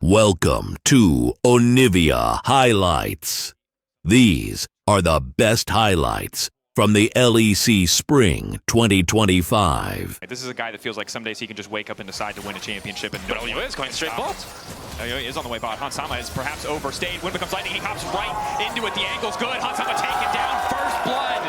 Welcome to Onivia Highlights. These are the best highlights from the LEC Spring 2025. This is a guy that feels like some days he can just wake up and decide to win a championship. And Onivia is going straight bot. Onivia is on the way bot. Hansama is perhaps overstayed. Wind becomes lightning. He hops right into it. The angle's good. Hansama taken down. First blood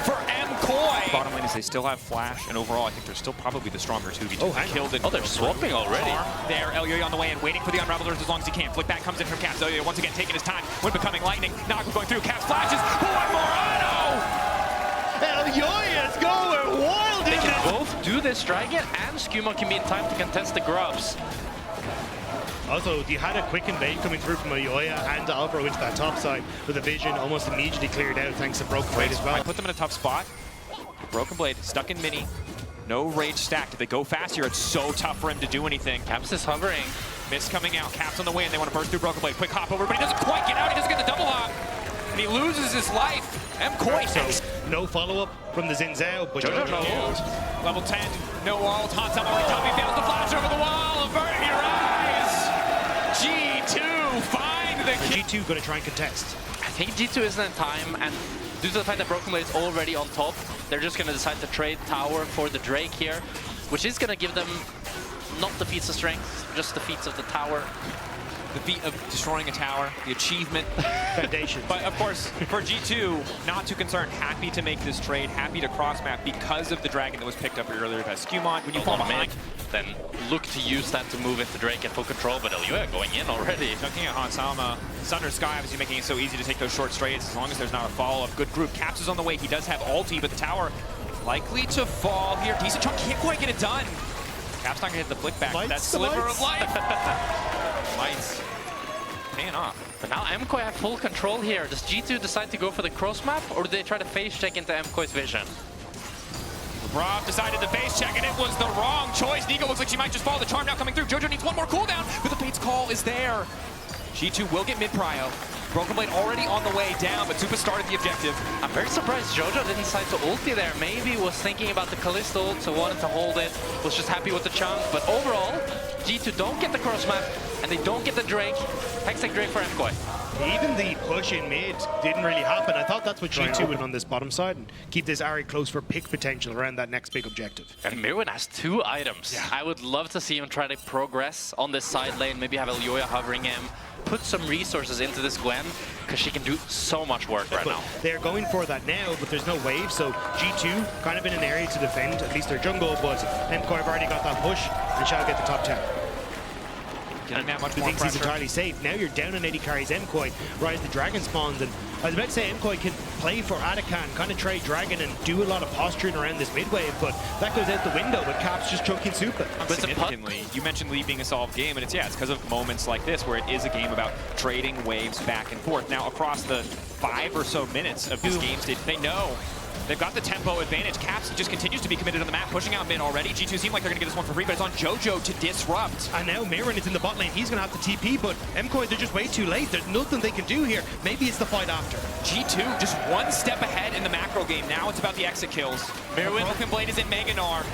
for MKOI. Bottom lane is they still have flash, and overall I think they're still probably the stronger 2v2. Killed it. Oh, they're swapping already. There, LEC on the way and waiting for the unravelers as long as he can. Flick back comes in from Caps. LEC once again taking his time. Wind becoming lightning. Naga going through. Caps flashes. One more auto. LEC is going wild. They can both do this dragon, and Skuma can be in time to contest the grubs. Also, you had a quick invade coming through from Oyoya and Alvaro into that top side with a vision almost immediately cleared out thanks to Broken Blade as well. I put them in a tough spot. Broken Blade stuck in mini. No rage stacked. If they go fast here, it's so tough for him to do anything. Caps is hovering. Mist coming out. Caps on the way, and they want to burst through Broken Blade. Quick hop over, but he doesn't quite get out. He doesn't get the double hop. And he loses his life. MKOI. So, no follow-up from the Zinzao, but Jojo Jojo killed. Level 10, no ult. Hansama on top. He fails to flash over the wall. Avert your eyes. G2 find the kill. G2 going to try and contest. I think G2 isn't in time, and due to the fact that Broken Blade is already on top, they're just going to decide to trade tower for the Drake here, which is going to give them not the feats of strength, just the feats of the tower. The feat of destroying a tower, the achievement. Foundation. But of course, for G2, not too concerned. Happy to make this trade, happy to cross-map because of the dragon that was picked up earlier by Skuma. When you fall behind, then look to use that to move into Drake and full control, but LEC going in already. Chunking at Hansama. Sunder Sky obviously making it so easy to take those short straights as long as there's not a follow-up. Good group. Caps is on the way. He does have ulti, but the tower likely to fall here. Decent chunk, can't quite get it done. Caps not gonna hit the flick back. That sliver of life. Lights. Paying off. But now MKOI have full control here. Does G2 decide to go for the cross map, or do they try to phase check into MKOI's vision? Rob decided to face check, and it was the wrong choice. Nico looks like she might just fall. The charm now coming through. Jojo needs one more cooldown, but the Fate's call is there. G2 will get mid-prio. Broken Blade already on the way down, but Super started the objective. I'm very surprised Jojo didn't decide to ulti there. Maybe was thinking about the Callisto ult, so wanted to hold it. Was just happy with the chunk. But overall, G2 don't get the cross map, and they don't get the Drake. Hextech Drake for MKOI. Even the push in mid didn't really happen. I thought that's what G2 would on this bottom side and keep this area close for pick potential around that next big objective. And Mirwin has 2 items. Yeah. I would love to see him try to progress on this side lane, maybe have Elyoya hovering him, put some resources into this Gwen, because she can do so much work right now. They're going for that now, but there's no wave, so G2 kind of in an area to defend, at least their jungle, but MKOI have already got that push and shall get the top 10. Getting that much He more thinks pressure. he's entirely safe. Now you're down on 80 carries. MKOI rise the dragon spawns, and I was about to say MKOI can play for Atakan, kind of trade dragon and do a lot of posturing around this mid wave, but that goes out the window with Caps just chunking super. Significantly, you mentioned Lee being a solved game, and it's because of moments like this where it is a game about trading waves back and forth. Now across the 5 or so minutes of this game stage, they know they've got the tempo advantage. Caps just continues to be committed on the map, pushing out mid already. G2 seem like they're going to get this one for free, but it's on Jojo to disrupt. And now Mirren is in the bot lane. He's going to have to TP, but MKOI, they're just way too late. There's nothing they can do here. Maybe it's the fight after. G2 just one step ahead in the macro game. Now it's about the exit kills. Mirwin. Broken Blade is in Meganar.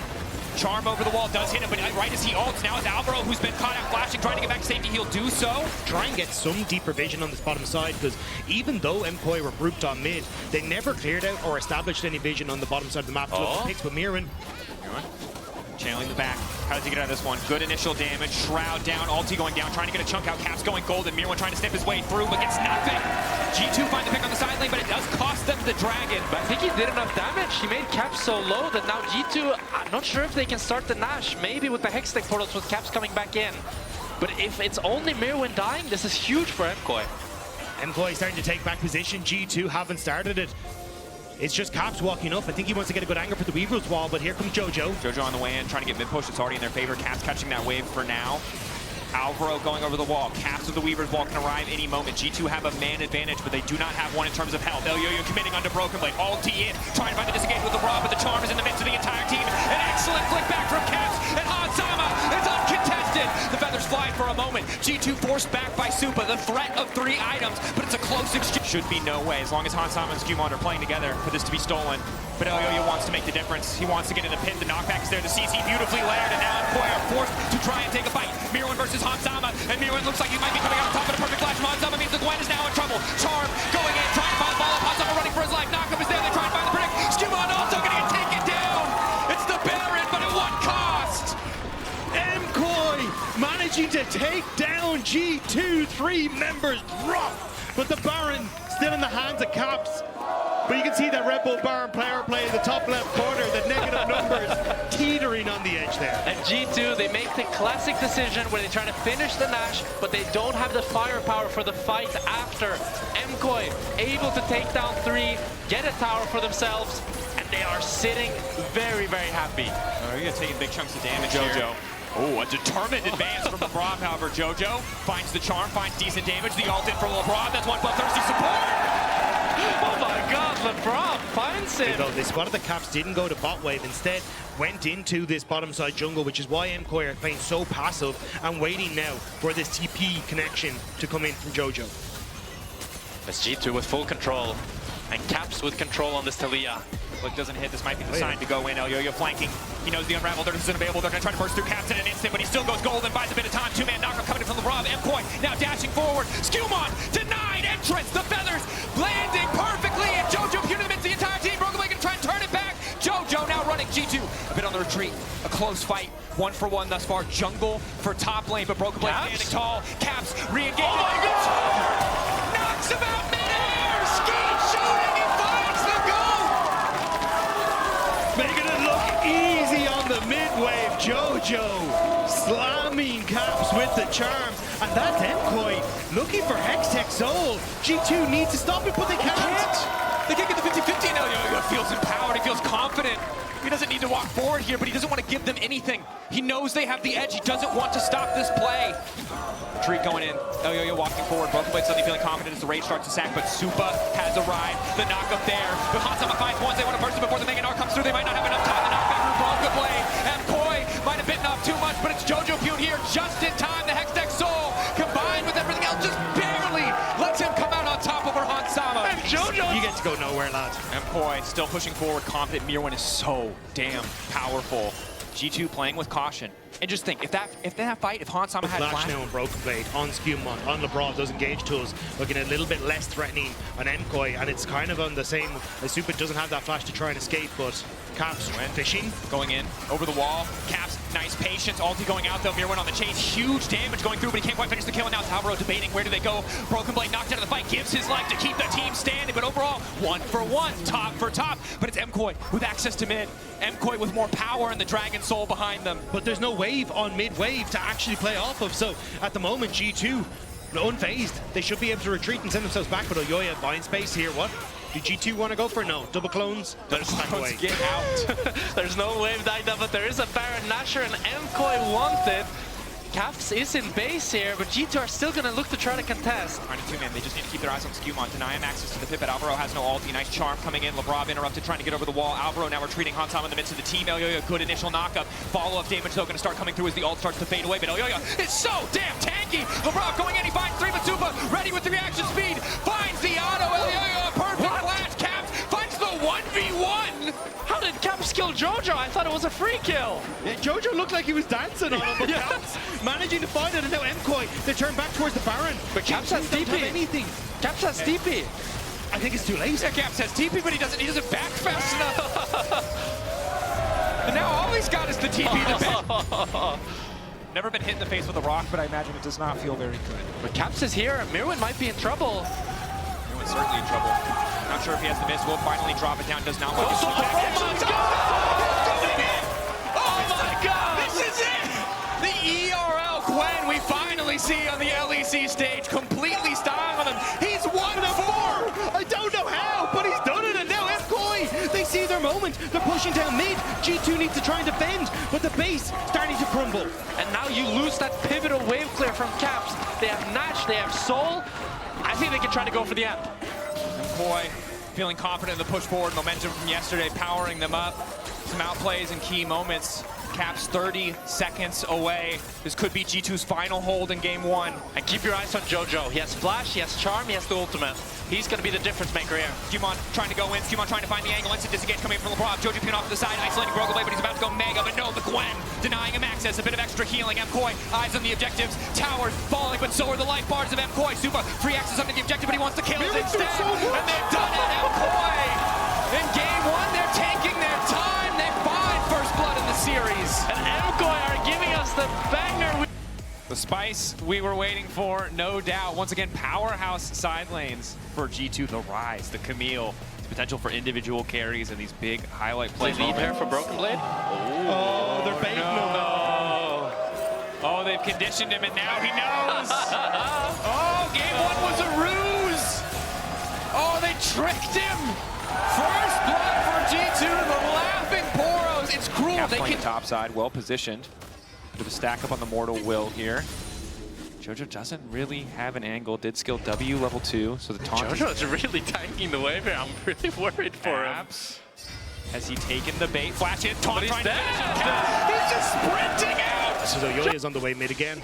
Charm over the wall does hit him, but right as he ults, now it's Alvaro who's been caught out flashing, trying to get back to safety. He'll do so. Try and get some deeper vision on this bottom side, because even though MKOI were grouped on mid, they never cleared out or established any vision on the bottom side of the map. Picks with Mirren. Channeling the back. How does he get out of this one? Good initial damage. Shroud down. Ulti going down. Trying to get a chunk out. Caps going golden. Mirwin trying to snip his way through, but gets nothing. G2 find the pick on the side lane, but it does cost them the dragon. But I think he did enough damage. He made Caps so low that now G2, I'm not sure if they can start the Nash. Maybe with the Hextech portals with Caps coming back in. But if it's only Mirwin dying, this is huge for MKOI. MKOI starting to take back position. G2 haven't started it. It's just Caps walking up. I think he wants to get a good angle for the Weaver's wall, but here comes Jojo. Jojo on the way in, trying to get mid-push. It's already in their favor. Caps catching that wave for now. Alvaro going over the wall. Caps with the Weaver's wall can arrive any moment. G2 have a man advantage, but they do not have one in terms of health. LEC committing under Broken Blade. Ulti in, trying to find the disengage with the Rob, but the charm is in the midst of the entire team. An excellent flick back from Caps, and Hansama is uncontested. The feathers fly for a moment. G2 forced back by Supa. The threat of 3 items, but it's a close exchange. Should be no way, as long as Hansama and Skuma are playing together, for this to be stolen. But LEC wants to make the difference. He wants to get in the pin. The knockback is there. The CC beautifully layered, and now MKOI are forced to try and take a bite. Mirwin versus Hansama. and Mirwin looks like he might be coming out on top of the perfect flash. Monzama means the Gwen is now in trouble. Charm going in, trying to find the ball. Monzama running for his life. Knockup is there, they try to find the predict. Skewmon also going to get taken down. It's the Baron, but at what cost? MKOI managing to take down G2, 3 members drop, but the Baron still in the hands of Caps. But you can see that Red Bull Baron player play in the top left corner, the negative numbers teetering on the edge there. And G2, they make the classic decision where they try to finish the Nash, but they don't have the firepower for the fight after. MKOI able to take down 3, get a tower for themselves, and they are sitting very, very happy. You're taking big chunks of damage, Jojo. Oh, a determined advance from LeBron, however. Jojo finds the charm, finds decent damage. The ult in for LeBron. That's one bloodthirsty support. Oh my god, LeBron finds him. They spotted the Caps, didn't go to bot wave, instead went into this bottom side jungle, which is why MKOI are playing so passive and waiting now for this TP connection to come in from Jojo. It's G2 with full control, and Caps with control on this Talia. Look, doesn't hit. This might be the sign to go in. Elyoyo flanking. He knows the Unravel isn't available. They're going to try to burst through Caps in an instant, but he still goes golden, buys a bit of time. 2-man knockup coming in from LeBron. MKOI now dashing forward. Skewmon denied entrance. The feathers landing perfectly, and Jojo puniments the entire team. Broken Blade can try and turn it back. Jojo now running. G2 a bit on the retreat. A close fight. 1-for-1 thus far. Jungle for top lane, but Broken Blade standing tall. Caps re-engaging. Oh my goodness! Knocks him out midair. Skeet shooting and finds the goal. Making it look easy on the mid-wave. Jojo slamming Caps with the charms. And that's MKOI looking for Hextech Soul. G2 needs to stop it, but they can't. They can't get the 50-50 now. Elyoyo feels empowered. He feels confident. He doesn't need to walk forward here, but he doesn't want to give them anything. He knows they have the edge. He doesn't want to stop this play. Retreat going in. Elyoyo walking forward. Broken Blade suddenly feeling confident as the rage starts to sack, but Supa has arrived. The knockup there. But Hansama finds one. They want to burst it before the Mega Gnar comes through. They might not have enough time. The knockback from Broken Blade. MKOI might have bitten off too much, but it's Jojo Pune here just in time. The Hextech Soul combined with everything else just barely lets him come out on top over Hansama. And Jojo, You get to go nowhere, lads. MKOI still pushing forward, confident. Mirwin is so damn powerful. G2 playing with caution. And just think, if that fight, if Hansama had Flash now on Broken Blade, on Skewmon, on LeBron, those engage tools looking a little bit less threatening on MKOI, and it's kind of on the same, as Super doesn't have that flash to try and escape, but Caps fishing. Going in, over the wall. Caps, nice patience. Ulti going out though. Mirwin on the chase. Huge damage going through, but he can't quite finish the kill. And now Alvaro debating where do they go. Broken Blade knocked out of the fight, gives his life to keep the team standing. But overall, 1-for-1, top for top. But it's MKOI with access to mid. MKOI with more power and the Dragon Soul behind them. But there's no wave on mid-wave to actually play off of, so at the moment, G2, unfazed. They should be able to retreat and send themselves back, but Elyoyo buying space here. What? Do G2 want to go for? No. Double clones? Double clones, get out. there's no wave died up, but there is a Baron Nashor, and MKOI wanted. Caps is in base here, but G2 are still going to look to try to contest. Trying to 2-man, they just need to keep their eyes on Skewmon. Deny him access to the pit, but Alvaro has no ulti. Nice charm coming in. LeBron interrupted, trying to get over the wall. Alvaro now retreating. Hansama in the midst of the team. Elyoyo, good initial knockup. Follow-up damage, though, going to start coming through as the ult starts to fade away, but Elyoyo is so damn tanky. LeBron going in, he finds 3, but Supa ready with the reaction speed. Finds the auto. Elyoyo, a perfect flash. Caps finds the 1v1. How did Caps kill Jojo? I thought it was a free kill. Yeah, Jojo looked like he was dancing on him, but Caps managing to find it, and now MKOI, they turn back towards the Baron. But Caps has TP. Anything. Caps has TP. I think it's too late. Yeah, Caps has TP, but he doesn't back fast enough. And now all he's got is the TP to bit. Never been hit in the face with a rock, but I imagine it does not feel very good. But Caps is here. Mirwin might be in trouble. Mirwin's certainly in trouble. Not sure if he has the miss. Will finally drop it down. Does not want to Oh my god! Oh my god! This is it! The ERL Gwen we finally see on the LEC stage, completely styling on him. He's 1-4! I don't know how, but he's done it, and now MKOI, they see their moment. They're pushing down mid. G2 needs to try and defend, but the base starting to crumble. And now you lose that pivotal wave clear from Caps. They have Nash, they have Soul. I think they can try to go for the end. MKOI feeling confident in the push forward momentum from yesterday, powering them up. Some outplays in key moments. Caps 30 seconds away. This could be G2's final hold in game 1. And keep your eyes on Jojo. He has Flash, he has Charm, he has the ultimate. He's going to be the difference maker here. Skewmon trying to go in. Skewmon trying to find the angle. Instant disengage coming from LeBron. Jojo picking off to the side. Isolating Broken Blade, but he's about to go Mega. But no, the Gwen denying him access. A bit of extra healing. MKOI eyes on the objectives. Towers falling, but so are the life bars of MKOI. Super free access under the objective, but he wants to kill it instead. And they've done it. MKOI in game 1, they're taking their time. They find first blood in the series. And MKOI are giving us the banger. The spice we were waiting for, no doubt. Once again, powerhouse side lanes for G2. The Rise, the Camille, the potential for individual carries and these big highlight plays. Lead pair for Broken Blade. Oh, they're baiting him. No. Oh, they've conditioned him, and now he knows. Oh, game 1 was a ruse. Oh, they tricked him. First blood for G2, the laughing Poros. It's cruel. They can top side, well positioned. Bit of a stack up on the Mortal Will here. Jojo doesn't really have an angle. Did skill W level 2, so the taunt. Jojo's really tanking the wave here. I'm really worried for him. Has he taken the bait? Flash in, taunt he's trying dead. to finish him. He's just sprinting out. So Yoya's on the way mid again.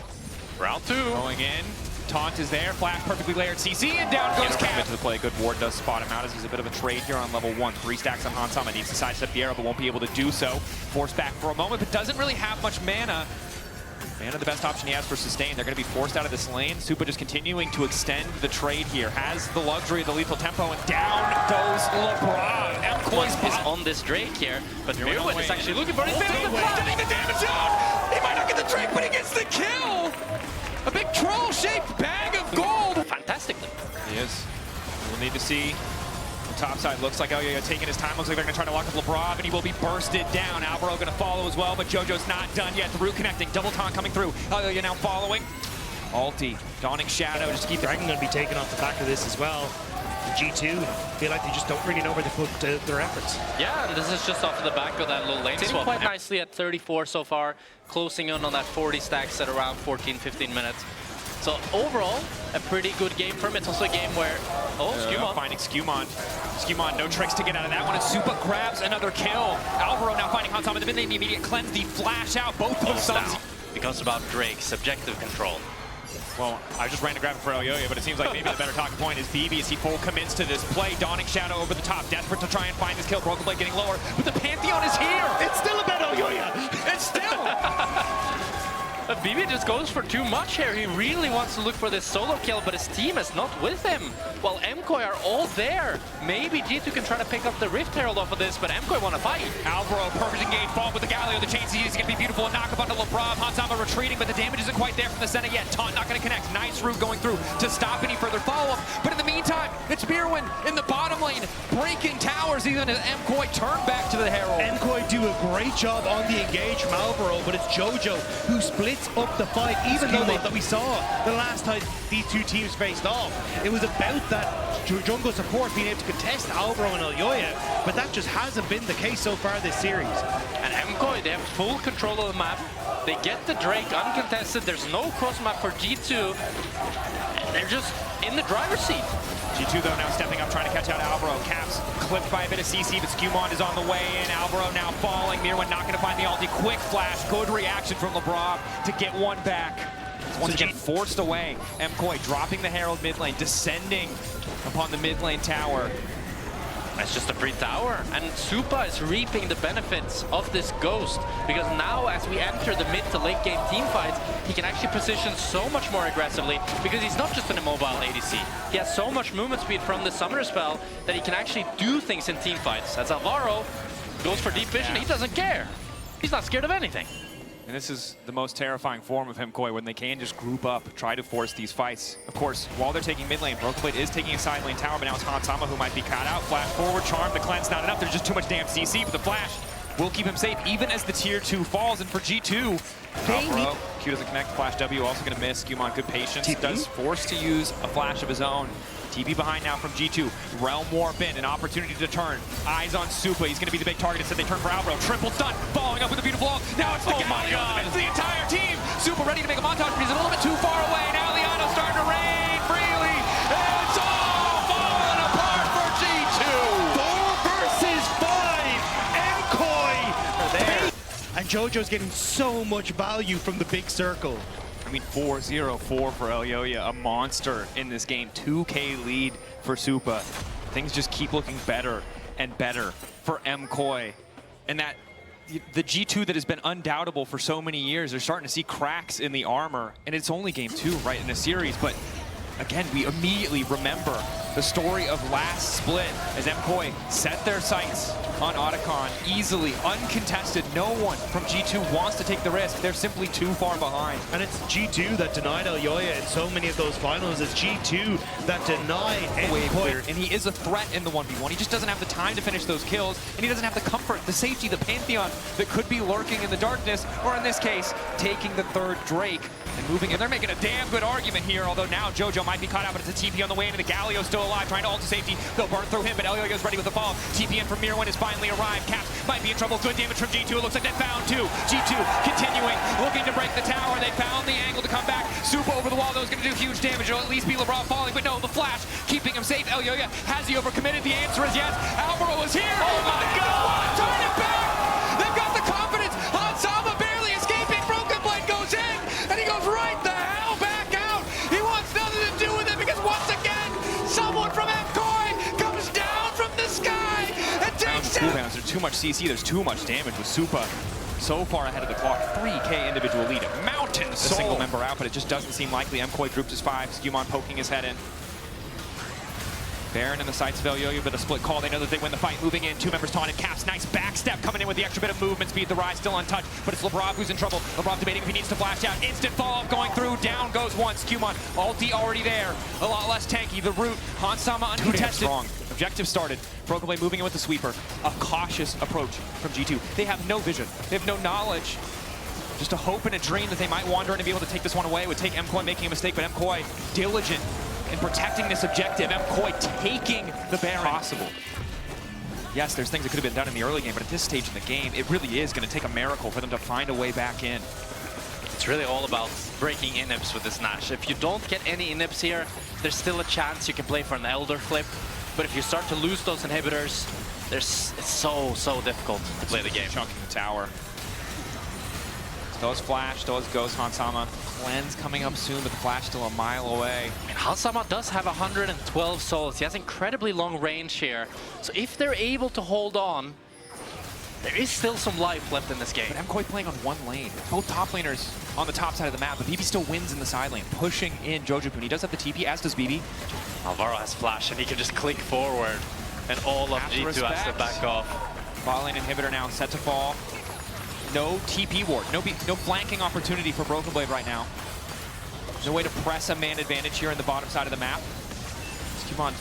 Round 2. Going in. Taunt is there. Flash perfectly layered CC, and down goes Cap. Into the play. Good ward does spot him out as he's a bit of a trade here on level 1. 3 stacks on Hansama. Needs to sidestep the arrow, but won't be able to do so. Forced back for a moment, but doesn't really have much mana. Mana the best option he has for sustain. They're going to be forced out of this lane. Supa just continuing to extend the trade here. Has the luxury of the lethal tempo, and down goes LeBron. MKOI is on this Drake here, but Mirwin is actually looking for his getting the damage out. He might not get the Drake, but he gets the kill. A big troll-shaped bag of gold. Fantastically. He is. We'll need to see. The top side looks like Elyoyo taking his time. Looks like they're going to try to lock up LeBron, and he will be bursted down. Alvaro going to follow as well, but Jojo's not done yet. The root connecting. Double taunt coming through. Elyoyo now following. Alti, Dawning Shadow, just keep Dragon going to be taken off the back of this as well. G2 feel like they just don't really know where to put their efforts. Yeah, and this is just off of the back of that little lane swap. Quite nicely at 34 so far, closing in on that 40 stacks at around 14-15 minutes. So overall, a pretty good game for him. It's also a game where, Skewmon. Finding Skewmon. Skewmon, no tricks to get out of that one. And Supa grabs another kill. Alvaro now finding Hansama in the mid lane. The immediate cleanse, the flash out. Both those subs. Because about Drake, subjective control. Well, I just ran to grab it for Elyoyo, but it seems like maybe the better talking point is BB as he full commits to this play. Dawning Shadow over the top, desperate to try and find this kill. Broken Blade getting lower, but the Pantheon is here! It's still about Elyoyo! It's still! But BB just goes for too much here. He really wants to look for this solo kill, but his team is not with him. While MKOI are all there. Maybe G2 can try to pick up the Rift Herald off of this, but MKOI want to fight. Alvaro, perfect engage, fall with the Galio. The chain CC is going to be beautiful. A knock up onto LeBron. Hansama retreating, but the damage isn't quite there from the center yet. Taunt not going to connect. Nice route going through to stop any further follow-up. But in the meantime, it's Mirwin in the bottom lane, breaking towers, even as MKOI turn back to the Herald. MKOI do a great job on the engage from Alvaro, but it's Jojo who splits up the fight, even though that we saw the last time these two teams faced off. It was about that jungle support being able to contest Alvaro and Elyoyo, but that just hasn't been the case so far this series. And MKOI, they have full control of the map. They get the Drake uncontested. There's no cross map for G2. And they're just in the driver's seat. G2 though now stepping up, trying to catch out Alvaro. Caps clipped by a bit of CC, but Skewmon is on the way in. Alvaro now falling. Mirwin not going to find the ulti. Quick flash, good reaction from LeBron to get one back. Once again forced away. MKOI dropping the Herald mid lane, descending upon the mid lane tower. It's just a free tower, and Supa is reaping the benefits of this Ghost, because now as we enter the mid to late game team fights, he can actually position so much more aggressively, because he's not just an immobile ADC. He has so much movement speed from the summoner spell that he can actually do things in team fights. As Alvaro goes for deep vision, he doesn't care. He's not scared of anything. And this is the most terrifying form of MKOI, when they can just group up, try to force these fights. Of course, while they're taking mid lane, Broken Blade is taking a side lane tower, but now it's Hansama who might be caught out. Flash forward, charm, the cleanse not enough. There's just too much damn CC, but the flash will keep him safe, even as the tier 2 falls. And for G2, Q doesn't connect. Flash W also going to miss. Skewmon, good patience. Does force to use a flash of his own. TP behind now from G2. Realm Warp in, an opportunity to turn. Eyes on Supa. He's going to be the big target. Instead, they turn for Alvaro. Triple stun, following up with a beautiful ult. Now it's the Galio. It's the entire team. Supa ready to make a montage, but he's a little bit too far away. Now Liano's starting to rain freely. It's all falling apart for G2. 4 versus 5. MKOI are there. And Jojo's getting so much value from the big circle. I mean, 4-0-4 for Elyoya, a monster in this game. 2K lead for Supa. Things just keep looking better and better for MKOI. And that the G2 that has been undoubtable for so many years, they're starting to see cracks in the armor. And it's only game 2, right, in a series. But again, we immediately remember the story of last split as MKOI set their sights on Otacon easily, uncontested. No one from G2 wants to take the risk. They're simply too far behind. And it's G2 that denied Elyoya in so many of those finals. It's G2 that denied MKOI. And he is a threat in the 1v1. He just doesn't have the time to finish those kills, and he doesn't have the comfort, the safety, the Pantheon that could be lurking in the darkness, or in this case, taking the third Drake and moving in. They're making a damn good argument here, although now Jojo might be caught out, but it's a TP on the way into the Galio's still alive, trying to ult to safety. They'll burn through him, but Elyoya's ready with the fall. TP in from Mirwin is finally arrived. Caps might be in trouble. Good damage from G2. It looks like they found 2. G2 continuing, looking to break the tower. They found the angle to come back. Supa over the wall, though, is going to do huge damage. It'll at least be LeBron falling, but no, the flash keeping him safe. Elyoya, has he overcommitted? The answer is yes. Alvaro is here. Oh my God! Turn it back! They've got the confidence. Hansama barely escaping. Broken Blade goes in, and he goes right the hell back out. He wants nothing to do with it because once again, someone from MKOI comes down from the sky and takes it. There's too much CC. There's too much damage with Supa. So far ahead of the clock, 3K individual lead. Mountain a single member out, but it just doesn't seem likely. MKOI grouped as 5. Skewmon poking his head in. Baron in the sights of Elyoya, but a split call. They know that they win the fight. Moving in, 2 members taunted. Caps, nice backstep coming in with the extra bit of movement speed. The Rise still untouched, but it's Lebrov who's in trouble. Lebrov debating if he needs to flash out. Instant fall going through. Down goes one. Skewmon, ulti already there. A lot less tanky. The root, Hansama uncontested. Strong. Objective started. Broken Blade moving in with the sweeper. A cautious approach from G2. They have no vision. They have no knowledge. Just a hope and a dream that they might wander in and be able to take this one away. It would take MKOI making a mistake, but MKOI diligent in protecting this objective. MKOI taking the Baron. Possible. Yes, there's things that could have been done in the early game, but at this stage in the game, it really is going to take a miracle for them to find a way back in. It's really all about breaking inhibs with this Nash. If you don't get any inhibs here, there's still a chance you can play for an Elder flip. But if you start to lose those inhibitors, it's so difficult to play the game. Chunking the tower. Those flash, those ghost. Hansama. Cleanse coming up soon, but the flash still a mile away. I mean, Hansama does have 112 souls. He has incredibly long range here. So if they're able to hold on, there is still some life left in this game. But MKOI playing on one lane. Both top laners on the top side of the map, but BB still wins in the side lane, pushing in Jojopun. He does have the TP, as does BB. Alvaro has flash, and he can just click forward, and all of G2 has to back off. Bot lane inhibitor now set to fall. No TP ward, no flanking opportunity for Broken Blade right now. No way to press a man advantage here in the bottom side of the map. Come on.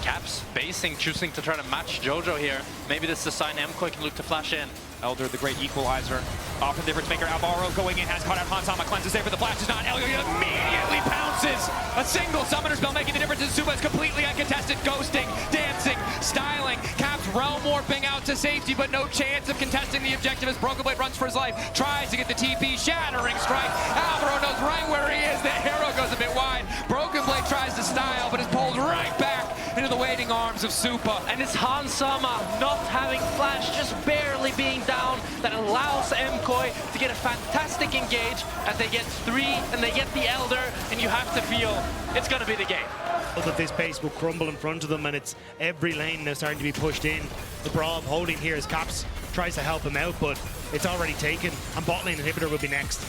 Caps basing, choosing to try to match Jojo here. Maybe this is a sign MKOI can look to flash in. Elder, the great equalizer. Often difference maker. Alvaro going in, has caught out Hansama. Cleanses there, but the flash is not. Elyoya immediately pounces. A single summoner spell making the difference. Supa is completely uncontested. Ghosting, dancing, styling. Caps realm warping out to safety, but no chance of contesting the objective as Broken Blade runs for his life. Tries to get the TP, shattering strike. Alvaro knows right where he is. The arrow goes a bit wide. Broken Blade tries to style, but is pulled right back into the waiting arms of Supa. And it's Hansama not having flash, just barely being down, that allows MKOI to get a fantastic engage as they get 3 and they get the Elder, and you have to feel it's going to be the game. That this base will crumble in front of them, and it's every lane now starting to be pushed in. The Brav holding here as Caps tries to help him out, but it's already taken, and bot lane inhibitor will be next.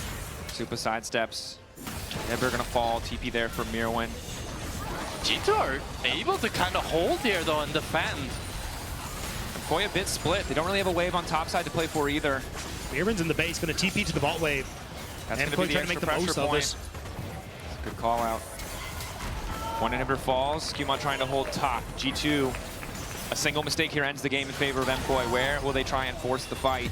Supa sidesteps. Inhibitor gonna fall. TP there for Mirwin. G2 are able to kind of hold here though and defend. MKOI a bit split. They don't really have a wave on top side to play for either. Mirwin's in the base, going to TP to the bot wave. That's and going to be the trying to make the extra most pressure of point. it. Good call out. One inhibitor falls. Skewmon trying to hold top. G2. A single mistake here ends the game in favor of MKOI. Where will they try and force the fight?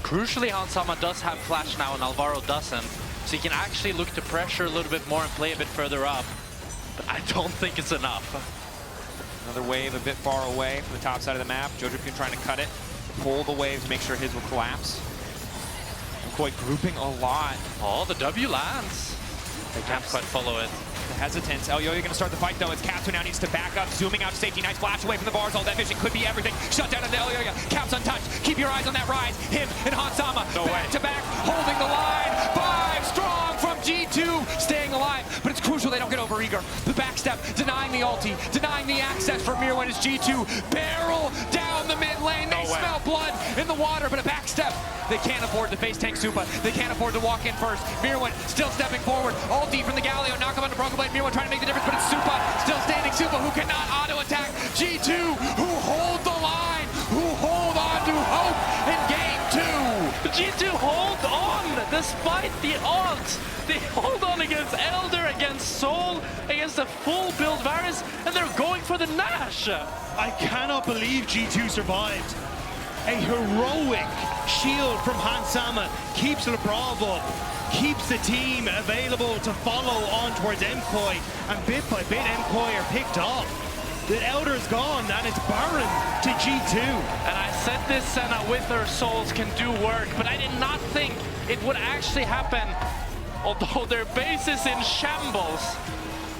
Crucially, Hansama does have flash now and Alvaro doesn't. So he can actually look to pressure a little bit more and play a bit further up. But I don't think it's enough. Another wave a bit far away from the top side of the map. Jojopun trying to cut it. Pull the waves, make sure his will collapse. MKOI grouping a lot. Oh, the W lands. They can't quite follow it. The hesitance. Elyoyo going to start the fight though. It's Caps who now needs to back up, zooming out to safety. Nice flash away from the bars. All that vision could be everything. Shut down into Elyoyo. Caps untouched. Keep your eyes on that rise. Him and Hansama back to back, holding the line. 5 strong from G2, staying alive. But it's crucial they don't get overeager. The backstep, denying the ulti, denying the access for Mirwin as G2 barrel down the mid lane. They smell blood in the water, but a backstep. They can't afford to face tank Supa. They can't afford to walk in first. Mirwin still stepping forward. Ulti from the Galio, knock him onto Broken Blade. Mirwin trying to make the difference, but it's Supa still standing. Supa who cannot auto attack. G2 who hold the line, who hold on to hope in game 2. G2 hold on despite the odds. They hold on against Elder, against Soul, against the full build Varus, and they're going for the Nash. I cannot believe G2 survived. A heroic shield from Hansama keeps LeBron up, keeps the team available to follow on towards MKOI, and bit by bit MKOI are picked off. The Elder's gone, and it's Baron to G2. And I said this Senna with her souls can do work, but I did not think it would actually happen. Although their base is in shambles,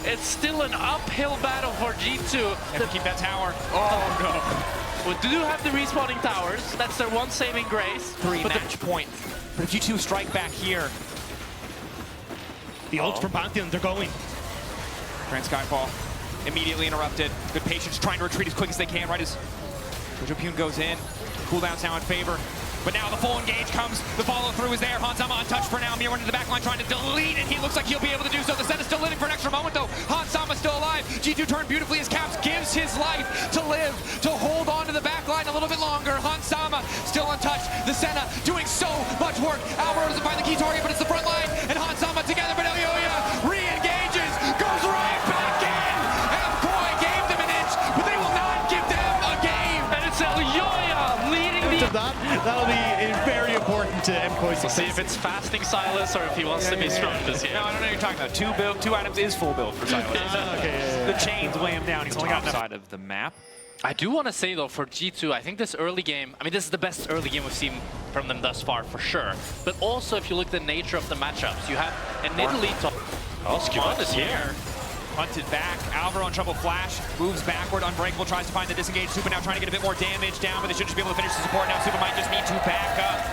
it's still an uphill battle for G2. Have to keep that tower. Oh no. We do have the respawning towers. That's their one saving grace. 3 match point. But if G2 strike back here. The ult from Pantheon, they're going. Grand Skyfall immediately interrupted. Good patience, trying to retreat as quick as they can right as Jopune goes in. Cooldown's now in favor. But now the full engage comes. The follow-through is there. Hansama untouched for now. Mirwin into the backline trying to delete it. He looks like he'll be able to do so. The set is still living for an extra moment, though. Hansama still alive. G2 turned beautifully as Caps gives his life to live, to hold on to the backline a little bit longer. Hansama still untouched. The Senna doing so much work. Alvaro doesn't find the key target, but it's the front line. And Hansama together, but Elyoyo re-engages, goes right back in. MKOI gave them an inch, but they will not give them a game. And it's Elyoyo leading the... That'll be very important to MKOI's success. See if it's fasting Silas or if he wants to be strong this game. No, I don't know what you're talking about. 2 items is full build for Silas. The chains weigh him down. He's only got the side of the map. I do want to say, though, for G2, I think this early game, I mean, this is the best early game we've seen from them thus far, for sure. But also, if you look at the nature of the matchups, you have an Italy top. Oh, Skubot is here. Hunted back, Alvaro in trouble, flash, moves backward, Unbreakable tries to find the disengage. Supa now trying to get a bit more damage down, but they should just be able to finish the support. Now Supa might just need to back up.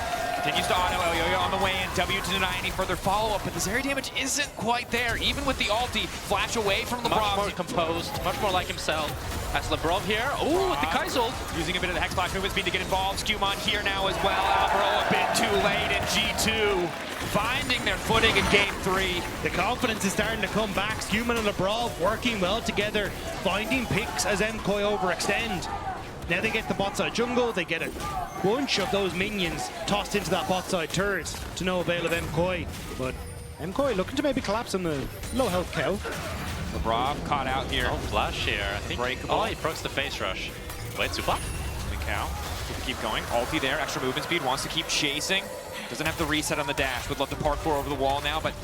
Continues to auto, Elyoyo on the way in, W to deny any further follow-up, but this area damage isn't quite there, even with the ulti. Flash away from LeBron. Much more composed, much more like himself. That's LeBron here. Oh, with the Kai'Sul. Using a bit of the Hex Flash movement speed to get involved. Skewmon here now as well. Alvaro a bit too late, and G2 finding their footing in game 3. The confidence is starting to come back. Skewmon and LeBron working well together, finding picks as MKOI overextend. Now they get the bot side jungle, they get a bunch of those minions tossed into that bot side turret to no avail of MKOI. But MKOI looking to maybe collapse on the low health cow. LeBron caught out here. Oh, flash here. I think. Breakable. Oh, he procs the face rush. Wait, Supa? Mikau. Keep going. Ulti there. Extra movement speed. Wants to keep chasing. Doesn't have the reset on the dash. Would love to parkour over the wall now, but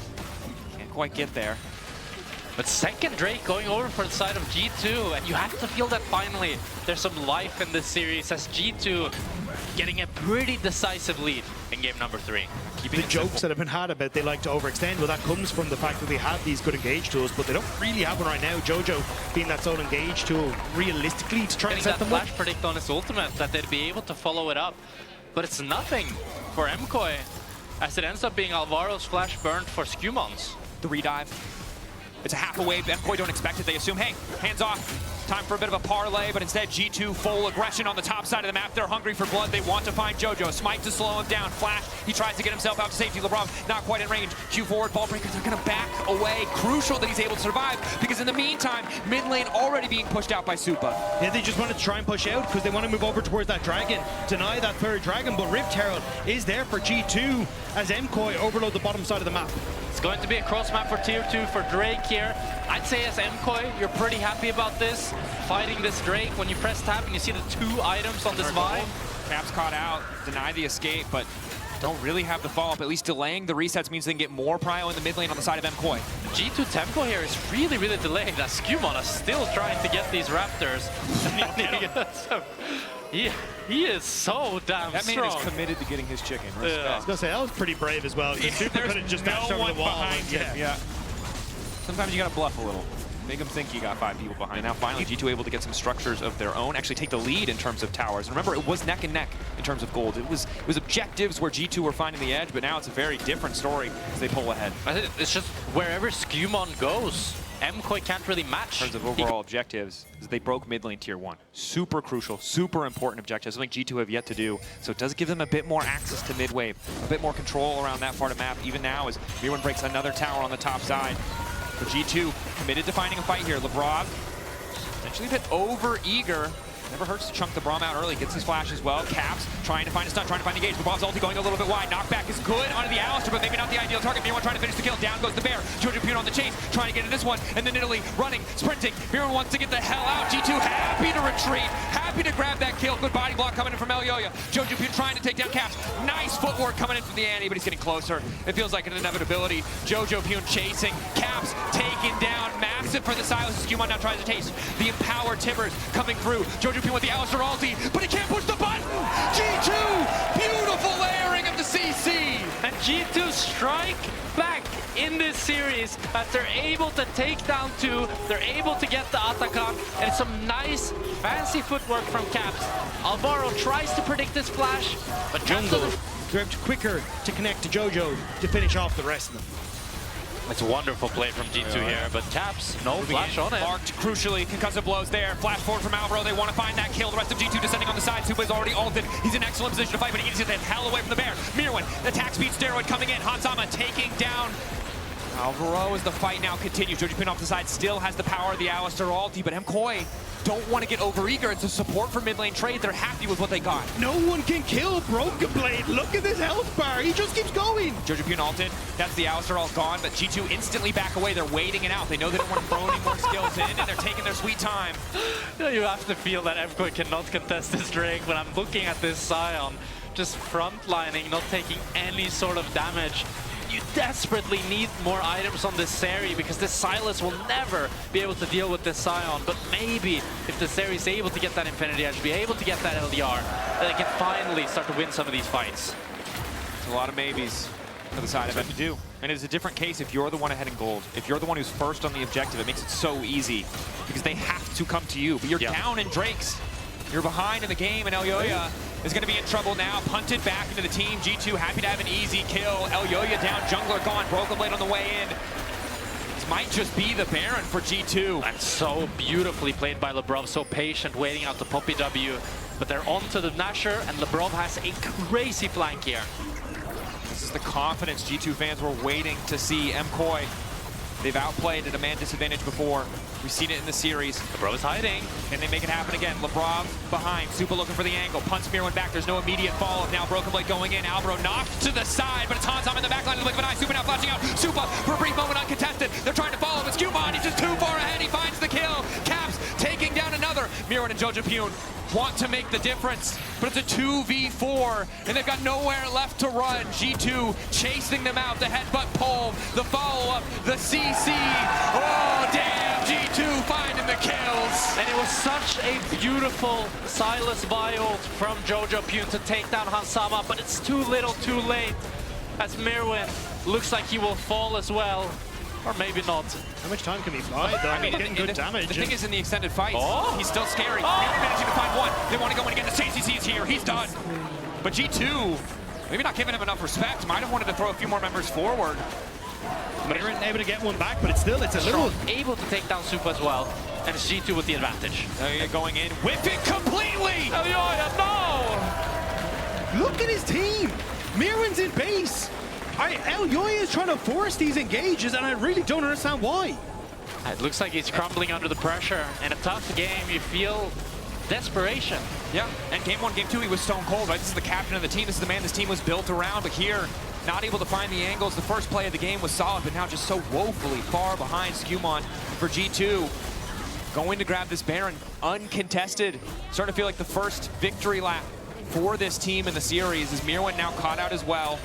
can't quite get there. But second Drake going over for the side of G2, and you have to feel that finally there's some life in this series as G2 getting a pretty decisive lead in game number 3. The jokes that have been had about they like to overextend, well, that comes from the fact that they have these good engage tools, but they don't really have one right now. Jojo being that sole engage tool realistically to try and set that them up. flash predict on his ultimate, that they'd be able to follow it up. But it's nothing for MKOI, as it ends up being Alvaro's flash burned for Skewmon's. The redive. It's a half a wave. MKOI don't expect it. They assume, hey, hands off. Time for a bit of a parlay, but instead G2 full aggression on the top side of the map. They're hungry for blood. They want to find Jojo. Smite to slow him down. Flash, he tries to get himself out to safety. LeBron not quite in range. Q forward, ball breakers are going to back away. Crucial that he's able to survive, because in the meantime, mid lane already being pushed out by Supa. Yeah, they just want to try and push out because they want to move over towards that dragon, deny that third dragon, but Rift Herald is there for G2 as MKOI overload the bottom side of the map. It's going to be a cross map for tier 2 for Drake here. I'd say as MKOI, you're pretty happy about this. Fighting this Drake, when you press tab and you see the 2 items on this vibe. Caps caught out, deny the escape, but don't really have the follow-up. At least delaying the resets means they can get more prio in the mid lane on the side of MKOI. G2 tempo here is really, really delayed. As Skewmon is still trying to get these Raptors. He is so damn that strong. Man is committed to getting his chicken. I was going to say, that was pretty brave as well. Supa could have just dashed over the wall. Yeah. Sometimes you gotta bluff a little. Make them think you got 5 people behind. Now finally, G2 able to get some structures of their own, actually take the lead in terms of towers. And remember, it was neck and neck in terms of gold. It was objectives where G2 were finding the edge, but now it's a very different story as they pull ahead. I think it's just wherever Skumon goes, MKOI can't really match. In terms of overall objectives, they broke mid lane tier 1. Super crucial, super important objectives, something G2 have yet to do. So it does give them a bit more access to mid wave, a bit more control around that part of map, even now as Mirwin breaks another tower on the top side. For G2, committed to finding a fight here. Lebrov, essentially a bit over-eager. Never hurts to chunk the Braum out early. Gets his flash as well. Caps trying to find a stun, trying to find engage. Lebrov's ulti going a little bit wide. Knockback is good onto the Alistar, but maybe not the ideal target. Mirwin trying to finish the kill. Down goes the bear. Jojo Pune on the chase, trying to get in this one. And then Italy running, sprinting. Mirwin wants to get the hell out. G2 happy to retreat. Happy to grab that kill. Good body block coming in from Elyoya. Jojo Pune trying to take down Caps. Nice footwork coming in from the Annie, but he's getting closer. It feels like an inevitability. Jojo Pune chasing. Caps taken down. Massive for the Silas. Skumon now tries to taste the Empower Timbers coming through. Jojo Pune with the Alistar ulti, but he can't push the button! G2! Beautiful layering of the CC! And G2 strike back in this series as they're able to take down 2, they're able to get the Atakan, and some nice, fancy footwork from Caps. Alvaro tries to predict this flash, but Jungle grabbed quicker to connect to Jojo to finish off the rest of them. It's a wonderful play from G2 here, but Caps, no flash on it. Marked crucially, concussive blows there. Flash forward from Alvaro, they want to find that kill. The rest of G2 descending on the side. Supa is already ulted. He's in excellent position to fight, but he needs to get the hell away from the bear. Mirwin, attack speed steroid coming in. Hansama taking down Alvaro as the fight now continues. Jojo Pune off the side still has the power of the Alistar ulti, but MKOI don't want to get overeager. It's a support for mid lane trade. They're happy with what they got. No one can kill Broken Blade. Look at this health bar. He just keeps going. Jojo Pune ulted. That's the Alistar all gone, but G2 instantly back away. They're waiting it out. They know they don't want to throw any more skills in, and they're taking their sweet time. You have to feel that MKOI cannot contest this Drake. When I'm looking at this Sion, just frontlining, not taking any sort of damage. You desperately need more items on this Seri because this Silas will never be able to deal with this Sion. But maybe if the Seri is able to get that Infinity Edge, be able to get that LDR, then they can finally start to win some of these fights. It's a lot of maybes for the side of it to do. And it's a different case if you're the one ahead in gold. If you're the one who's first on the objective, it makes it so easy because they have to come to you. But you're down in Drakes. You're behind in the game, and Elyoya is going to be in trouble now. Punted back into the team. G2 happy to have an easy kill. Elyoya down, jungler gone, Broken Blade on the way in. This might just be the Baron for G2. And so beautifully played by Lebrov, so patient, waiting out the Poppy W. But they're onto the Nasher, and Lebrov has a crazy flank here. This is the confidence G2 fans were waiting to see. MKOI, they've outplayed at a man disadvantage before. We've seen it in the series. Lebrov is hiding. Can they make it happen again? Lebrov behind. Supa looking for the angle. Punts Mirwin back. There's no immediate follow-up. Now Broken Blade going in. Alvaro knocked to the side, but it's Hansam in the back line of the blink of an eye. Supa now flashing out. Supa for a brief moment uncontested. They're trying to follow, but Skumon, he's just too far ahead. He finds the kill. Caps taking down another. Mirwin and Jojo Pune want to make the difference, but it's a 2v4, and they've got nowhere left to run. G2 chasing them out. The headbutt pull, the follow-up, the CC. Oh, damn. G2 finding the kills. And it was such a beautiful Silas ult from Jojo Pune to take down Hansama, but it's too little too late as Mirwin looks like he will fall as well. Or maybe not. How much time can he fly, though? I mean, getting good damage. The thing is, in the extended fights, he's still scary. Oh. Mirwin managing to find one. They want to go in again. The CCC is here. He's done. But G2, maybe not giving him enough respect. Might have wanted to throw a few more members forward. Mirwin able to get one back, but it's a little... Able to take down Supa as well. And it's G2 with the advantage. Going in. Whip it completely. Elyoya, no! Look at his team. Mirwin's in base. Elyoya is trying to force these engages, and I really don't understand why. It looks like he's crumbling under the pressure. In a tough game, you feel desperation. Yeah, and game 1, game 2, he was stone cold, right? This is the captain of the team. This is the man this team was built around, but here, not able to find the angles. The first play of the game was solid, but now just so woefully far behind Skumon for G2. Going to grab this Baron, uncontested. Starting to feel like the first victory lap for this team in the series as Mirwin now caught out as well.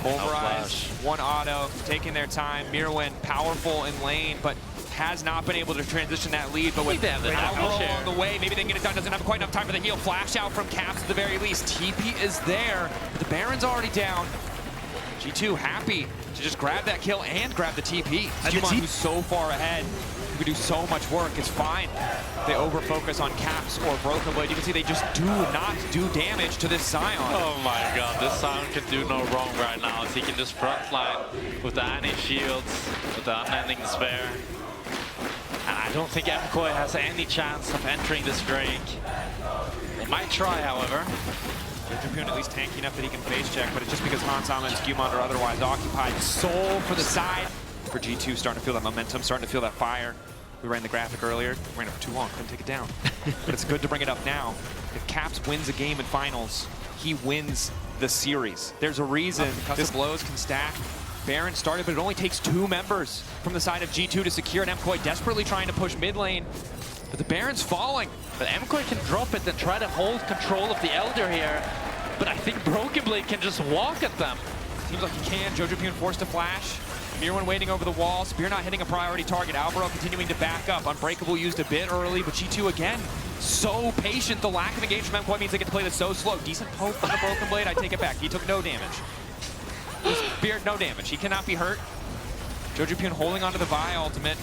Pulverized, one auto, taking their time. Mirwin, powerful in lane, but has not been able to transition that lead. But with Alvaro on the way, maybe they can get it done. Doesn't have quite enough time for the heal. Flash out from Caps at the very least. TP is there. The Baron's already down. G2 happy to just grab that kill and grab the TP. And Jumon, who's so far ahead, who could do so much work, is fine. They over-focus on Caps or Broken Blade. You can see they just do not do damage to this Sion. Oh my god, this Sion can do no wrong right now, as he can just frontline with the anti-shields, with the unending despair. And I don't think MKOI has any chance of entering this Drake. They might try, however. Jujupun at least tanky enough that he can face check, but it's just because Hansama and Skewmon are otherwise occupied. Soul for the side. For G2, starting to feel that momentum, starting to feel that fire. We ran the graphic earlier, ran it for too long, couldn't take it down. But it's good to bring it up now. If Caps wins a game in finals, he wins the series. There's a reason this blows can stack. Baron started, but it only takes 2 members from the side of G2 to secure it. MKOI desperately trying to push mid lane, but the Baron's falling. But MKOI can drop it and try to hold control of the Elder here. But I think Broken Blade can just walk at them. Seems like he can. Jojopun forced to flash. Mirwin waiting over the wall. Spear not hitting a priority target. Alvaro continuing to back up. Unbreakable used a bit early, but G2 again, so patient. The lack of engagement from MKOI means they get to play this so slow. Decent poke from the Broken Blade. I take it back. He took no damage. Spear, no damage. He cannot be hurt. Jojopun holding onto the Vi ultimate.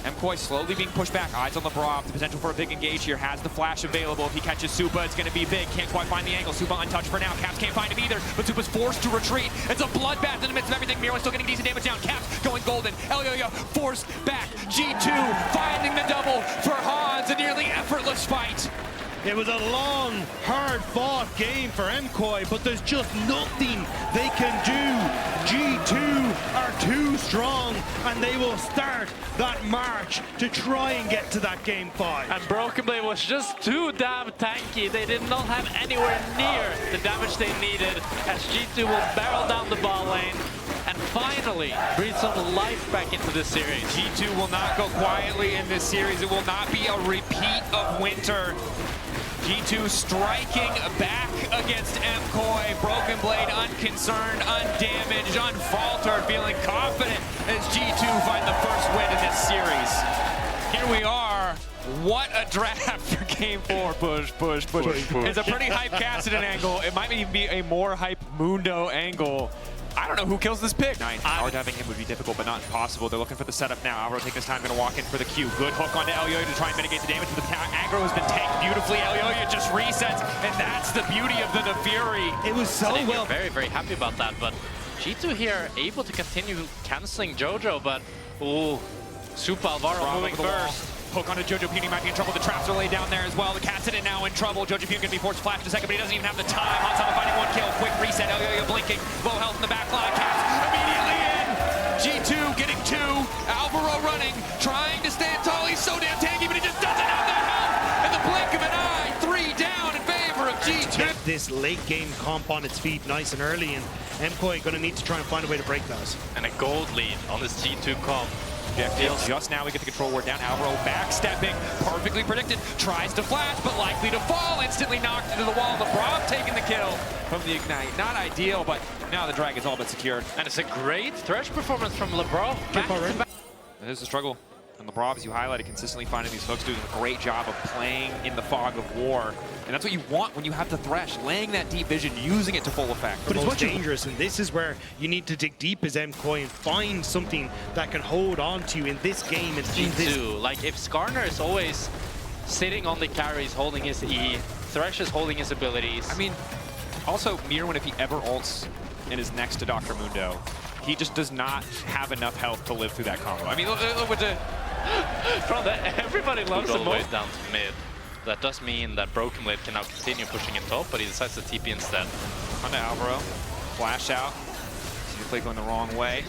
MKOI slowly being pushed back. Eyes on LeBron. The potential for a big engage here. Has the flash available. If he catches Supa, it's going to be big. Can't quite find the angle. Supa untouched for now. Caps can't find him either, but Supa's forced to retreat. It's a bloodbath in the midst of everything. Mirwin's still getting decent damage down. Caps going golden. Elyoyo forced back. G2 finding the double for Hans. A nearly effortless fight. It was a long, hard-fought game for MKOI, but there's just nothing they can do. G2 are too strong, and they will start that march to try and get to that game 5. And Broken Blade was just too damn tanky. They did not have anywhere near the damage they needed, as G2 will barrel down the ball lane and finally breathe some life back into this series. G2 will not go quietly in this series. It will not be a repeat of Winter. G2 striking back against MKOI. Broken Blade unconcerned, undamaged, unfaltered, feeling confident as G2 find the first win in this series. Here we are. What a draft for game 4. Push, push, push. It's a pretty hype Kassadin angle. It might even be a more hype Mundo angle. I don't know who kills this pick. Power diving him would be difficult, but not impossible. They're looking for the setup now. Alvaro taking his time, going to walk in for the Q. Good hook onto Elyoyo to try and mitigate the damage, but the aggro has been tanked beautifully. Elyoyo just resets, and that's the beauty of the Nefiri. It was so well. Very, very happy about that, but G2 here able to continue canceling Jojo, but ooh, Supa Alvaro moving first. Hook onto Jojopun, he might be in trouble. The traps are laid down there as well. The Kassadin now in trouble. Jojopun going to be forced to flash in a second, but he doesn't even have the time. Hansama finding 1 kill. Quick reset. Elyoyo blinking. Low health in the back line. Caps immediately in. G2 getting 2. Alvaro running, trying to stand tall. He's so damn tanky, but he just doesn't have that health. In the blink of an eye, 3 down in favor of G2. Get this late game comp on its feet nice and early, and MKOI going to need to try and find a way to break those. And a gold lead on this G2 comp. Just now we get the control ward down. Alvaro backstepping, perfectly predicted. Tries to flash, but likely to fall. Instantly knocked into the wall. LeBron taking the kill from the Ignite. Not ideal, but now the Dragon's all but secured. And it's a great Thresh performance from LeBron. It is a struggle. And LeBron, as you highlighted, consistently finding these hooks, doing a great job of playing in the fog of war. And that's what you want when you have the Thresh, laying that deep vision, using it to full effect. But it's what's dangerous, and this is where you need to dig deep as MKOI and find something that can hold on to you in this game. And G2, like if Skarner is always sitting on the carries, holding his E, Thresh is holding his abilities. I mean, also Mirwin, if he ever ults and is next to Dr. Mundo, he just does not have enough health to live through that combo. I mean, look with the... Everybody loves him all the way down to mid. That does mean that Broken Blade can now continue pushing it top, but he decides to TP instead. Onto Alvaro. Flash out. See the play going the wrong way.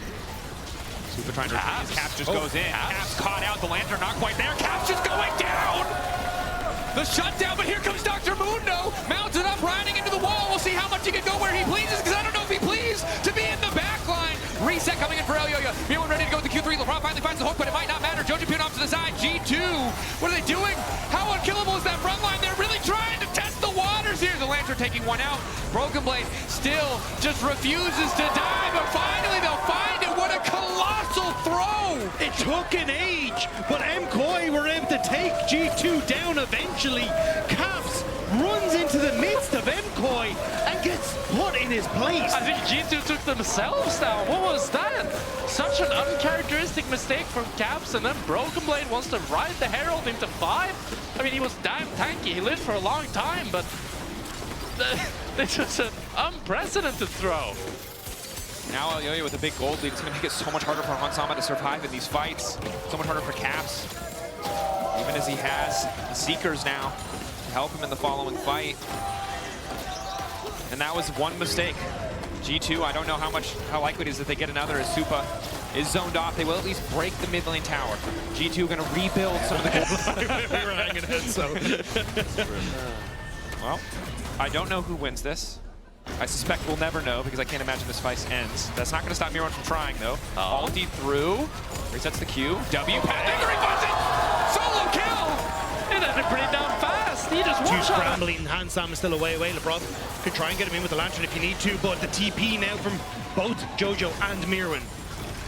Super trying to retreat. Caps just goes in. Caps caught out. The Lantern not quite there. Caps just going down! The shutdown, but here comes Dr. Mundo. Mounted up, riding into the wall. We'll see how much he can go where he pleases, because I don't know if he pleases to be in the back line. Reset coming in for Elyoyo. Mirwin ready to go with the Q3. LeBron finally finds the hook, but it might not matter. Jojopun off to the side. G2, what are they doing? How unkillable is that front line? They're really trying to test the waters here. The Lantern taking 1 out. Broken Blade still just refuses to die, but finally they'll find it. What a colossal throw! It took an age, but MKOI were able to take G2 down eventually. Caps runs into the midst of MKOI and gets put in his place. I think G2 took themselves down. What was that? Such an uncharacteristic mistake from Caps, and then Broken Blade wants to ride the Herald into 5. I mean, he was damn tanky. He lived for a long time, but this was an unprecedented throw. Now LEC with a big gold lead, it's going to make it so much harder for Hansama to survive in these fights. So much harder for Caps, even as he has the Seekers now to help him in the following fight. And that was one mistake. G2, I don't know how likely it is that they get another as Supa is zoned off. They will at least break the mid lane tower. G2 going to rebuild some of the gold. We were hanging head, so. Well, I don't know who wins this. I suspect we'll never know because I can't imagine this fight ends. That's not going to stop Miron from trying, though. Ulti through, resets the Q. W path, victory button! Solo kill! It ended pretty damn fast. He just Two one-shot. scrambling, Hansam is still away. LeBron could try and get him in with the Lantern if you need to, but the TP now from both Jojo and Mirwin.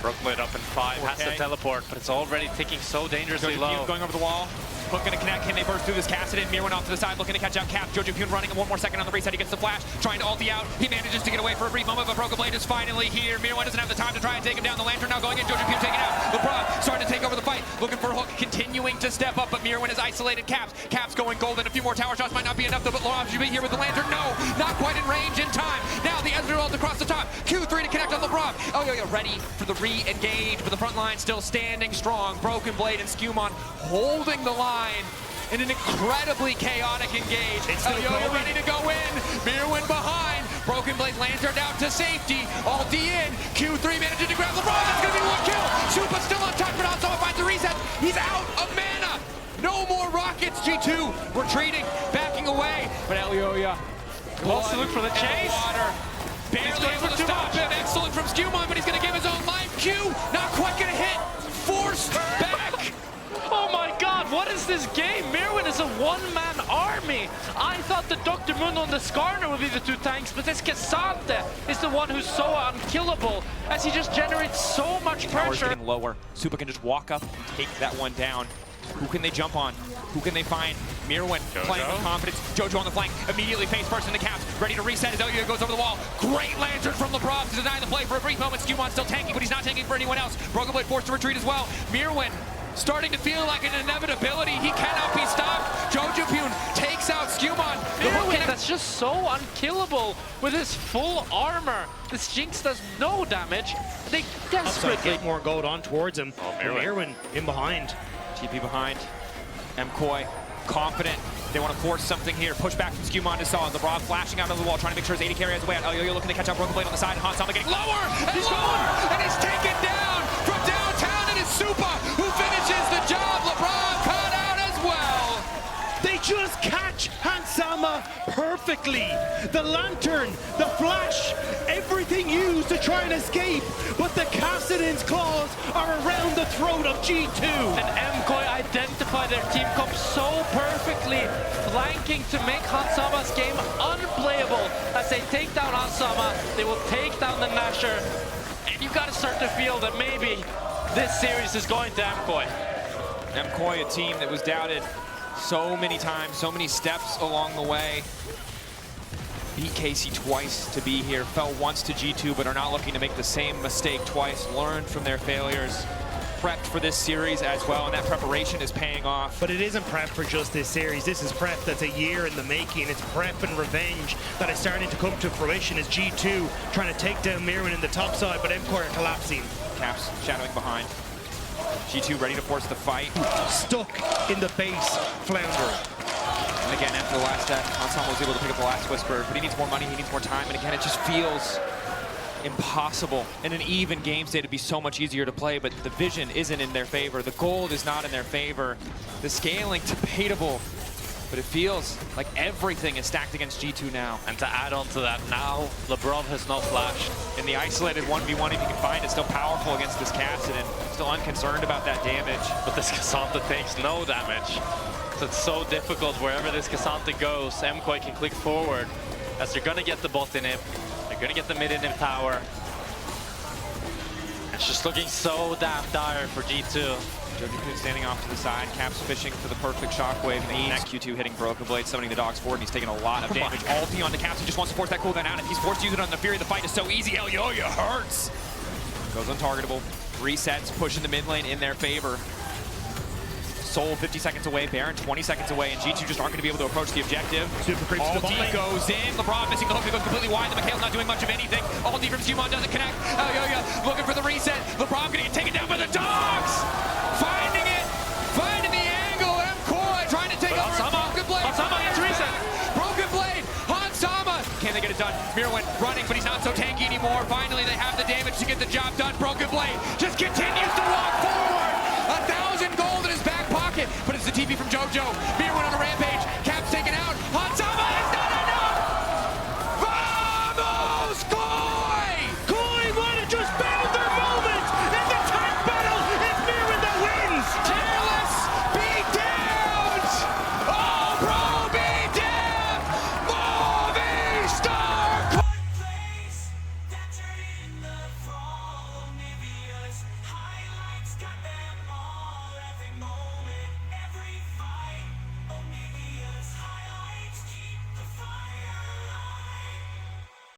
Broken Blade up in 5, has to teleport, but it's already ticking so dangerously low. Going over the wall. Hook gonna connect. Can they burst through this Kassadin? Mirwin off to the side, looking to catch out Cap. Jojo Pune running in 1 more second on the reset. He gets the flash, trying to ulti out. He manages to get away for a brief moment, but Broken Blade is finally here. Mirwin doesn't have the time to try and take him down. The Lantern now going in. Jojo Pune taking out. LeBron starting to take over the fight, looking for Hook, continuing to step up, but Mirwin has isolated Caps. Caps going golden. A few more tower shots might not be enough, though, but LeBron should be here with the Lantern. No, not quite in range in time. Now the Ezreal ult across the top. Q3 to connect on LeBron. Oh, yeah, ready for the re-engage, but the front line still standing strong. Broken Blade and Skewmon holding the line in an incredibly chaotic engage. Yo-Yo ready to go in. Mirwin behind. Broken Blade Lantern out to safety. Ulti in. Q3 managing to grab LeBron. That's going to be 1 kill. Supa still on touch, but Hansama finds the reset. He's out of mana. No more rockets. G2 retreating, backing away. But LEC Wants to look for the chase. Water. Barely able to stop him. Excellent from Skewmon, but he's going to give his own life. Q not quite going to hit. Forced back. Oh my god, what is this game? Mirwin is a one-man army. I thought the Dr. Mundo and the Skarner would be the 2 tanks, but this Cassante is the one who's so unkillable as he just generates so much Tower's pressure. getting lower. Supa can just walk up and take that one down. Who can they jump on? Who can they find? Mirwin playing with confidence. Jojo on the flank, immediately face first into Caps, ready to reset as LEC goes over the wall. Great Lantern from LeBron to deny the play for a brief moment. Skewmon still tanking, but he's not tanking for anyone else. Broken Blade forced to retreat as well. Mirwin starting to feel like an inevitability. He cannot be stopped. Jojo Pune takes out Skewmon. Mirwin, that's just so unkillable with his full armor. This Jinx does no damage. They desperately Get more gold on towards him. Mirwin in behind. TP behind. MKOI confident. They want to force something here. Push back from Skewmon to Solid. LeBron flashing out on the wall, trying to make sure his AD carry has a way out. LEC looking to catch up Broken Blade on the side. Hansama getting lower and lower, and he's taken down from downtown. It is Supa who finishes the job. LeBron caught out as well. They just catch Hansama perfectly. The Lantern, the flash, everything used to try and escape, but the Kassadin's claws are around the throat of G2. And MKOI identify their team comp so perfectly, flanking to make Hansama's game unplayable. As they take down Hansama, they will take down the Nasher. And you gotta start to feel that maybe this series is going to MKOI. MKOI, a team that was doubted so many times, so many steps along the way. Beat KC twice to be here, fell once to G2, but are not looking to make the same mistake twice. Learned from their failures, prepped for this series as well, and that preparation is paying off. But it isn't prep for just this series. This is prep that's a year in the making. It's prep and revenge that is starting to come to fruition as G2 trying to take down Mirwin in the top side, but MKOI are collapsing. Caps shadowing behind. G2 ready to force the fight. Stuck in the base, floundering. And again, after the last death, Hansama was able to pick up the last Whisper, but he needs more money, he needs more time, and again, it just feels impossible. In an even game state, it'd be so much easier to play, but the vision isn't in their favor. The gold is not in their favor. The scaling, debatable, but it feels like everything is stacked against G2 now. And to add on to that, now LeBron has no flash. In the isolated 1v1, if you can find it, still powerful against this Kassadin. Still unconcerned about that damage. But this Cassante takes no damage. So it's so difficult wherever this Cassante goes. MKOI can click forward as they're gonna get the bot inhib. They're gonna get the mid inhib tower. It's just looking so damn dire for G2. Jojo standing off to the side. Caps fishing for the perfect shockwave. That Q2 hitting Broken Blade, summoning the dogs forward, and he's taking a lot of damage. Ulti onto Caps. He just wants to force that cooldown out. If he's forced to use it on the Fury, the fight is so easy. Elyoya hurts. Goes untargetable. Resets, pushing the mid lane in their favor. Soul 50 seconds away, Baron 20 seconds away, and G2 just aren't going to be able to approach the objective. Super creeps to the bot Ulti lane. goes in. LeBron missing the hook. It goes completely wide. The McHale's not doing much of anything. Ulti from Jumon doesn't connect. Elyoya looking for the reset. LeBron going to get taken down by the dogs. Finding it. Finding the angle. MKOI trying to take over. Broken Blade. Hansama gets reset. Broken Blade. Hansama. Can they get it done? Mirwin running, but he's not so tanky anymore. Finally, they have the damage to get the job done. Broken Blade just gets